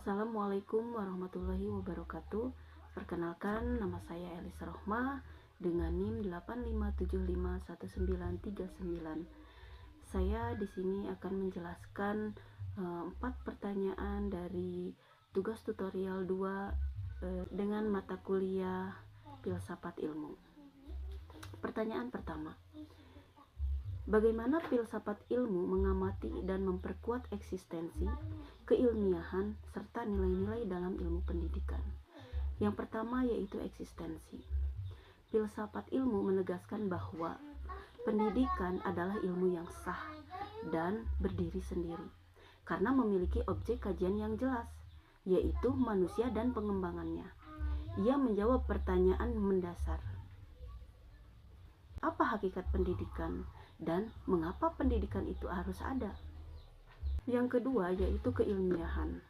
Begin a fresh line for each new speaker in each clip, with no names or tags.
Assalamualaikum warahmatullahi wabarakatuh. Perkenalkan, nama saya Elisa Rohma dengan NIM 857519939. Saya di sini akan menjelaskan 4 pertanyaan dari tugas tutorial 2 dengan mata kuliah Filsafat Ilmu. Pertanyaan pertama. Bagaimana filsafat ilmu mengamati dan memperkuat eksistensi, keilmiahan, serta nilai-nilai dalam ilmu pendidikan? Yang pertama yaitu eksistensi. Filsafat ilmu menegaskan bahwa pendidikan adalah ilmu yang sah dan berdiri sendiri, karena memiliki objek kajian yang jelas, yaitu manusia dan pengembangannya. Ia menjawab pertanyaan mendasar. Apa hakikat pendidikan? Dan mengapa pendidikan itu harus ada? Yang kedua yaitu keilmiahan.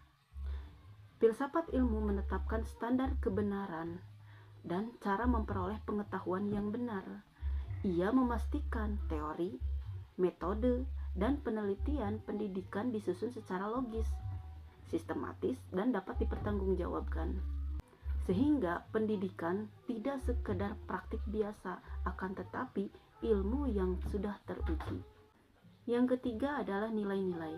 Filsafat ilmu menetapkan standar kebenaran dan cara memperoleh pengetahuan yang benar. Ia memastikan teori, metode, dan penelitian pendidikan disusun secara logis, sistematis, dan dapat dipertanggungjawabkan. Sehingga pendidikan tidak sekedar praktik biasa, akan tetapi ilmu yang sudah teruji. Yang ketiga adalah nilai-nilai.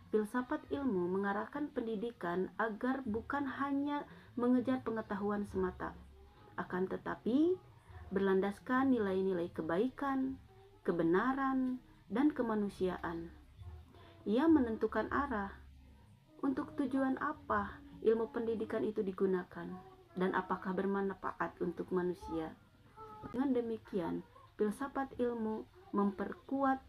Filsafat ilmu mengarahkan pendidikan agar bukan hanya mengejar pengetahuan semata, akan tetapi berlandaskan nilai-nilai kebaikan, kebenaran, dan kemanusiaan. Ia menentukan arah, untuk tujuan apa ilmu pendidikan itu digunakan, dan apakah bermanfaat untuk manusia. Dengan demikian, filsafat ilmu memperkuat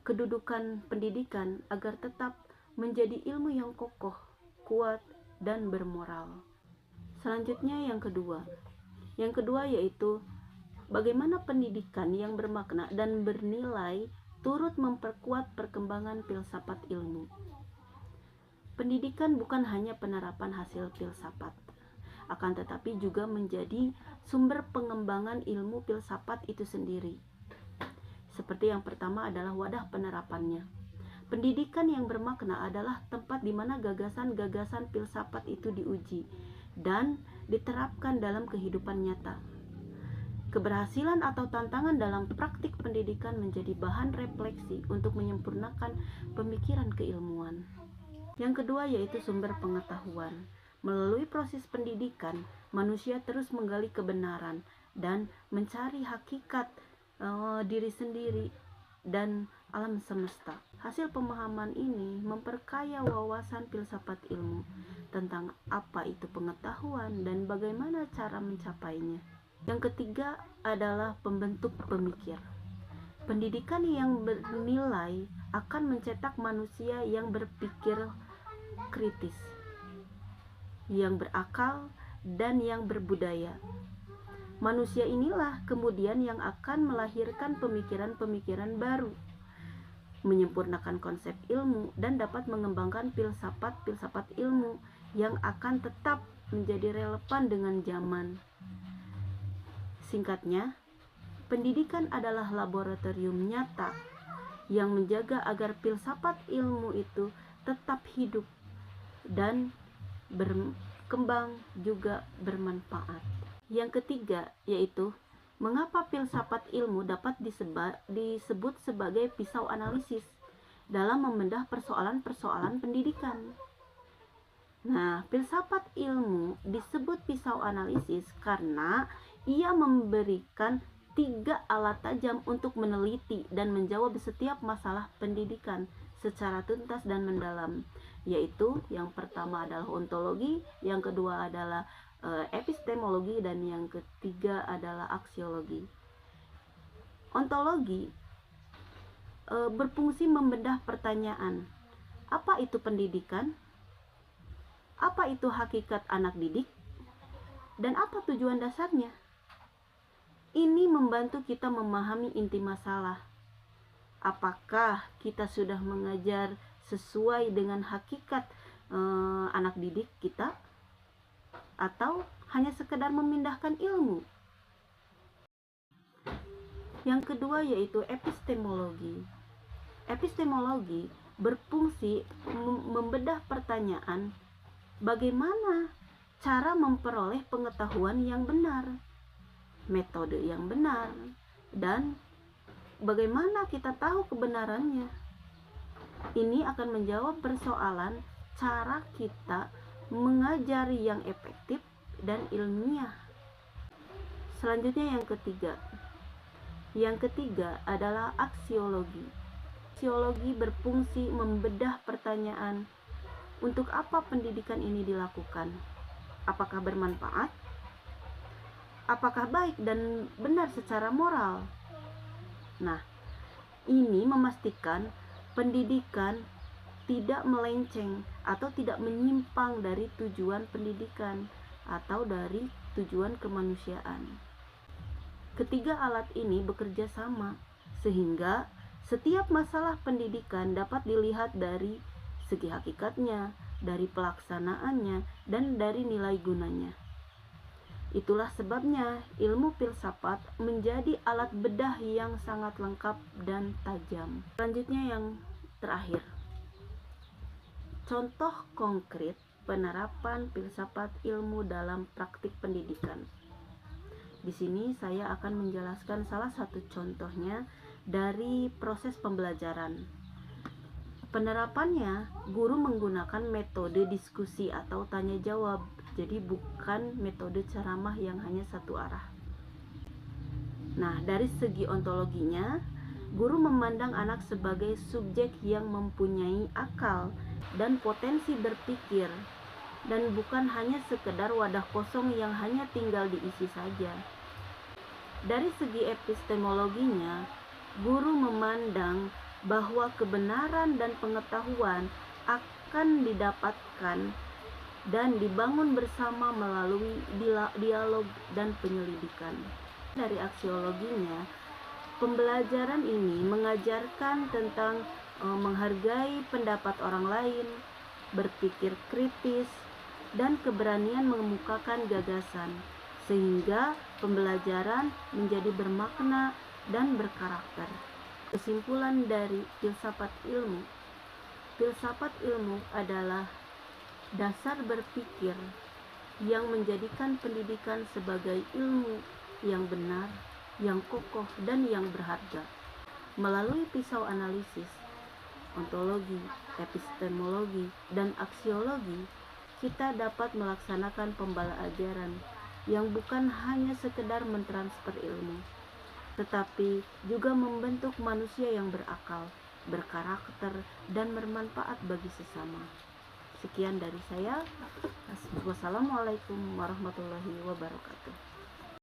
kedudukan pendidikan agar tetap menjadi ilmu yang kokoh, kuat, dan bermoral. Selanjutnya yang kedua. Yang kedua yaitu bagaimana pendidikan yang bermakna dan bernilai turut memperkuat perkembangan filsafat ilmu. Pendidikan bukan hanya penerapan hasil filsafat, akan tetapi juga menjadi sumber pengembangan ilmu filsafat itu sendiri. Seperti yang pertama adalah wadah penerapannya. Pendidikan yang bermakna adalah tempat di mana gagasan-gagasan filsafat itu diuji dan diterapkan dalam kehidupan nyata. Keberhasilan atau tantangan dalam praktik pendidikan menjadi bahan refleksi untuk menyempurnakan pemikiran keilmuan. Yang kedua yaitu sumber pengetahuan. Melalui proses pendidikan, manusia terus menggali kebenaran dan mencari hakikat diri sendiri dan alam semesta. Hasil pemahaman ini memperkaya wawasan filsafat ilmu tentang apa itu pengetahuan dan bagaimana cara mencapainya. Yang ketiga adalah pembentuk pemikir. Pendidikan yang bernilai akan mencetak manusia yang berpikir kritis, yang berakal, dan yang berbudaya. Manusia inilah kemudian yang akan melahirkan pemikiran-pemikiran baru, menyempurnakan konsep ilmu, dan dapat mengembangkan filsafat-filsafat ilmu yang akan tetap menjadi relevan dengan zaman. Singkatnya, pendidikan adalah laboratorium nyata yang menjaga agar filsafat ilmu itu tetap hidup dan berkembang juga bermanfaat. Yang ketiga yaitu mengapa filsafat ilmu dapat disebut sebagai pisau analisis dalam membedah persoalan-persoalan pendidikan. Nah, filsafat ilmu disebut pisau analisis karena ia memberikan 3 alat tajam untuk meneliti dan menjawab setiap masalah pendidikan secara tuntas dan mendalam, yaitu yang pertama adalah ontologi, yang kedua adalah epistemologi, dan yang ketiga adalah aksiologi. Ontologi berfungsi membedah pertanyaan, apa itu pendidikan? Apa itu hakikat anak didik? Dan apa tujuan dasarnya? Ini membantu kita memahami inti masalah. Apakah kita sudah mengajar sesuai dengan hakikat anak didik kita? Atau hanya sekedar memindahkan ilmu? Yang kedua yaitu epistemologi. Epistemologi berfungsi membedah pertanyaan bagaimana cara memperoleh pengetahuan yang benar, metode yang benar, dan bagaimana kita tahu kebenarannya. Ini akan menjawab persoalan cara kita mengajari yang efektif dan ilmiah. Selanjutnya yang ketiga. Yang ketiga adalah aksiologi. Aksiologi berfungsi membedah pertanyaan, untuk apa pendidikan ini dilakukan? Apakah bermanfaat? Apakah baik dan benar secara moral? Nah, ini memastikan pendidikan tidak melenceng atau tidak menyimpang dari tujuan pendidikan atau dari tujuan kemanusiaan. Ketiga alat ini bekerja sama, sehingga setiap masalah pendidikan dapat dilihat dari segi hakikatnya, dari pelaksanaannya, dan dari nilai gunanya. Itulah sebabnya ilmu filsafat menjadi alat bedah yang sangat lengkap dan tajam. Selanjutnya yang terakhir, contoh konkret penerapan filsafat ilmu dalam praktik pendidikan. Di sini saya akan menjelaskan salah satu contohnya dari proses pembelajaran. Penerapannya, guru menggunakan metode diskusi atau tanya jawab, jadi bukan metode ceramah yang hanya satu arah. Nah, dari segi ontologinya, guru memandang anak sebagai subjek yang mempunyai akal dan potensi berpikir, dan bukan hanya sekedar wadah kosong yang hanya tinggal diisi saja. Dari segi epistemologinya, guru memandang bahwa kebenaran dan pengetahuan akan didapatkan dan dibangun bersama melalui dialog dan penyelidikan. Dari aksiologinya, pembelajaran ini mengajarkan tentang menghargai pendapat orang lain, berpikir kritis, dan keberanian mengemukakan gagasan, sehingga pembelajaran menjadi bermakna dan berkarakter. Kesimpulan dari filsafat ilmu. Filsafat ilmu adalah dasar berpikir yang menjadikan pendidikan sebagai ilmu yang benar, yang kokoh, dan yang berharga. Melalui pisau analisis, ontologi, epistemologi, dan aksiologi, kita dapat melaksanakan pembelajaran yang bukan hanya sekedar mentransfer ilmu, tetapi juga membentuk manusia yang berakal, berkarakter, dan bermanfaat bagi sesama. Sekian dari saya. Wassalamualaikum warahmatullahi wabarakatuh.